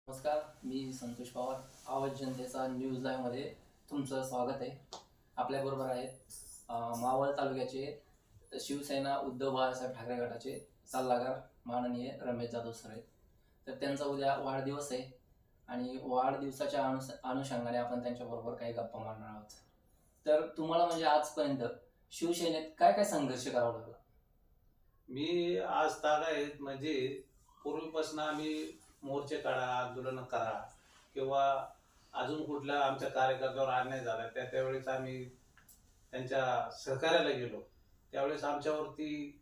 नमस्कार, मी संतोष पवार. आवाज जनतेचा न्यूज लाईव्ह मध्ये तुमचं स्वागत आहे. आपल्याबरोबर आहेत मावळ तालुक्याचे शिवसेना उद्धव बाळासाहेब ठाकरे गटाचे सल्लागार माननीय रमेश जाधव सर आहेत. तर त्यांचा उद्या वाढदिवस आहे आणि वाढदिवसाच्या अनुषंगाने आपण त्यांच्याबरोबर काही गप्पा मारणार आहोत. तर तुम्हाला म्हणजे आजपर्यंत शिवसेनेत काय काय संघर्ष करावा लागला? मी आज तागायत म्हणजे पूर्वीपासून आम्ही मोर्चे काढा, आंदोलन करा किंवा अजून कुठल्या आमच्या कार्यकर्त्यावर अन्याय झाला त्यावेळेस आम्ही त्यांच्या सहकार्याला गेलो. त्यावेळेस आमच्यावरती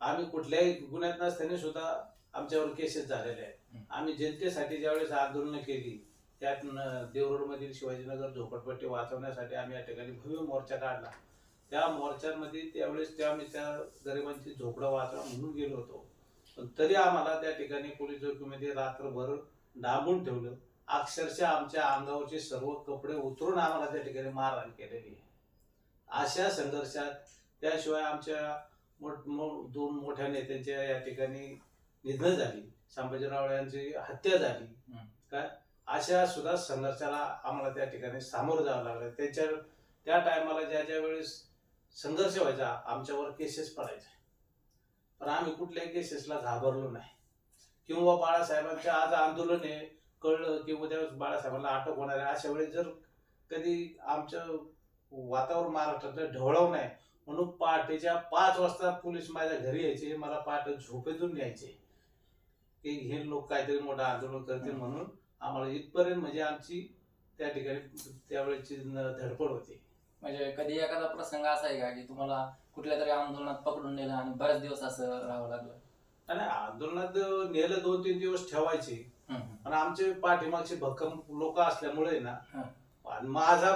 आम्ही कुठल्याही गुन्ह्यात नसताना सुद्धा आमच्यावर केसेस झालेले आहेत. आम्ही जनतेसाठी ज्यावेळेस आंदोलनं केली त्यात देवरोडमधील शिवाजीनगर झोपडपट्टी वाचवण्यासाठी आम्ही या ठिकाणी भव्य मोर्चा काढला. त्या मोर्चामध्ये त्यावेळेस आम्ही त्या गरिबांची झोपडं वाचवा म्हणून गेलो होतो. पण तरी आम्हाला त्या ठिकाणी पोलीस चौकीमध्ये रात्रभर डांबून ठेवलं. अक्षरशः आमच्या अंगावरचे सर्व कपडे उतरून आम्हाला त्या ठिकाणी मारहाण केलेली आहे. अशा संघर्षात त्याशिवाय आमच्या दोन मोठ्या नेत्यांच्या या ठिकाणी निधन झाली, संभाजीराव यांची हत्या झाली. काय अशा सुद्धा संघर्षाला आम्हाला त्या ठिकाणी सामोरं जावं लागलं. त्या टायमाला ज्या वेळेस संघर्ष व्हायचा आमच्यावर केसेस पडायचे, पण आम्ही कुठल्याही केसेसला घाबरलो नाही. किंवा बाळासाहेबांच्या आज आंदोलन आहे कळलं की उद्या बाळासाहेबांना अटक होणार आहे, अशा वेळेस जर कधी आमचं वातावरण महाराष्ट्रातलं ढवळव नाही म्हणून पहाटेच्या 5 वाजता पोलीस माझ्या घरी यायचे, मला पहाटे झोपेतून न्यायचे की हे लोक काहीतरी मोठं आंदोलन करतील म्हणून. आम्हाला इथपर्यंत म्हणजे आमची त्या ठिकाणी त्यावेळेची धडपड होती. म्हणजे कधी एखादा प्रसंग असा आहे का की तुम्हाला कुठल्या तरी आंदोलनात पकडून नेलं आणि बरेच दिवस असं राहावं लागलं? आणि आंदोलनात नेलं 2-3 दिवस ठेवायचे, पण आमचे पाठीमागचे भक्कम लोक असल्यामुळे ना माझा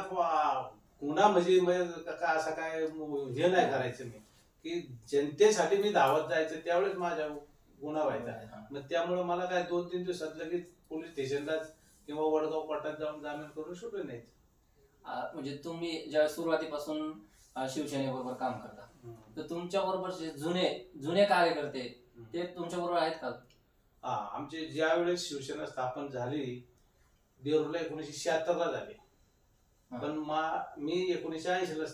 गुन्हा म्हणजे असं काय हे नाही करायचं मी की जनतेसाठी मी धावत जायचं, त्यावेळेस माझ्या गुन्हा व्हायचा. मग त्यामुळे मला काय 2-3 दिवसात लगेच पोलीस स्टेशनलाच किंवा वडगाव कोर्टात जाऊन जामीन करून सुटून यायचं. म्हणजे तुम्ही ज्या सुरुवातीपासून शिवसेनेबरोबर काम करता, तर तुमच्या बरोबर जुने कार्यकर्ते ते तुमच्या बरोबर आहेत का? आमचे ज्या वेळेस शिवसेना स्थापन झाली देवरूला 1976ला झाली, पण मी 1980ला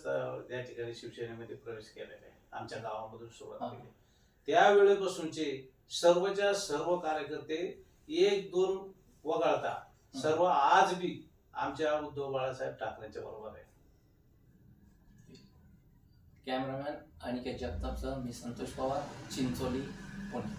त्या ठिकाणी शिवसेनेमध्ये प्रवेश केलेला आहे. आमच्या गावामधून सुरुवात केली. त्यावेळेपासूनचे सर्वच्या सर्व कार्यकर्ते 1-2 वगळता सर्व आज बी आमच्या उद्धव बाळासाहेब ठाकरेंच्या बरोबर आहे. कॅमेरामॅन अनिकेत जगतापसह मी संतोष पवार, चिंचोली, पुणे.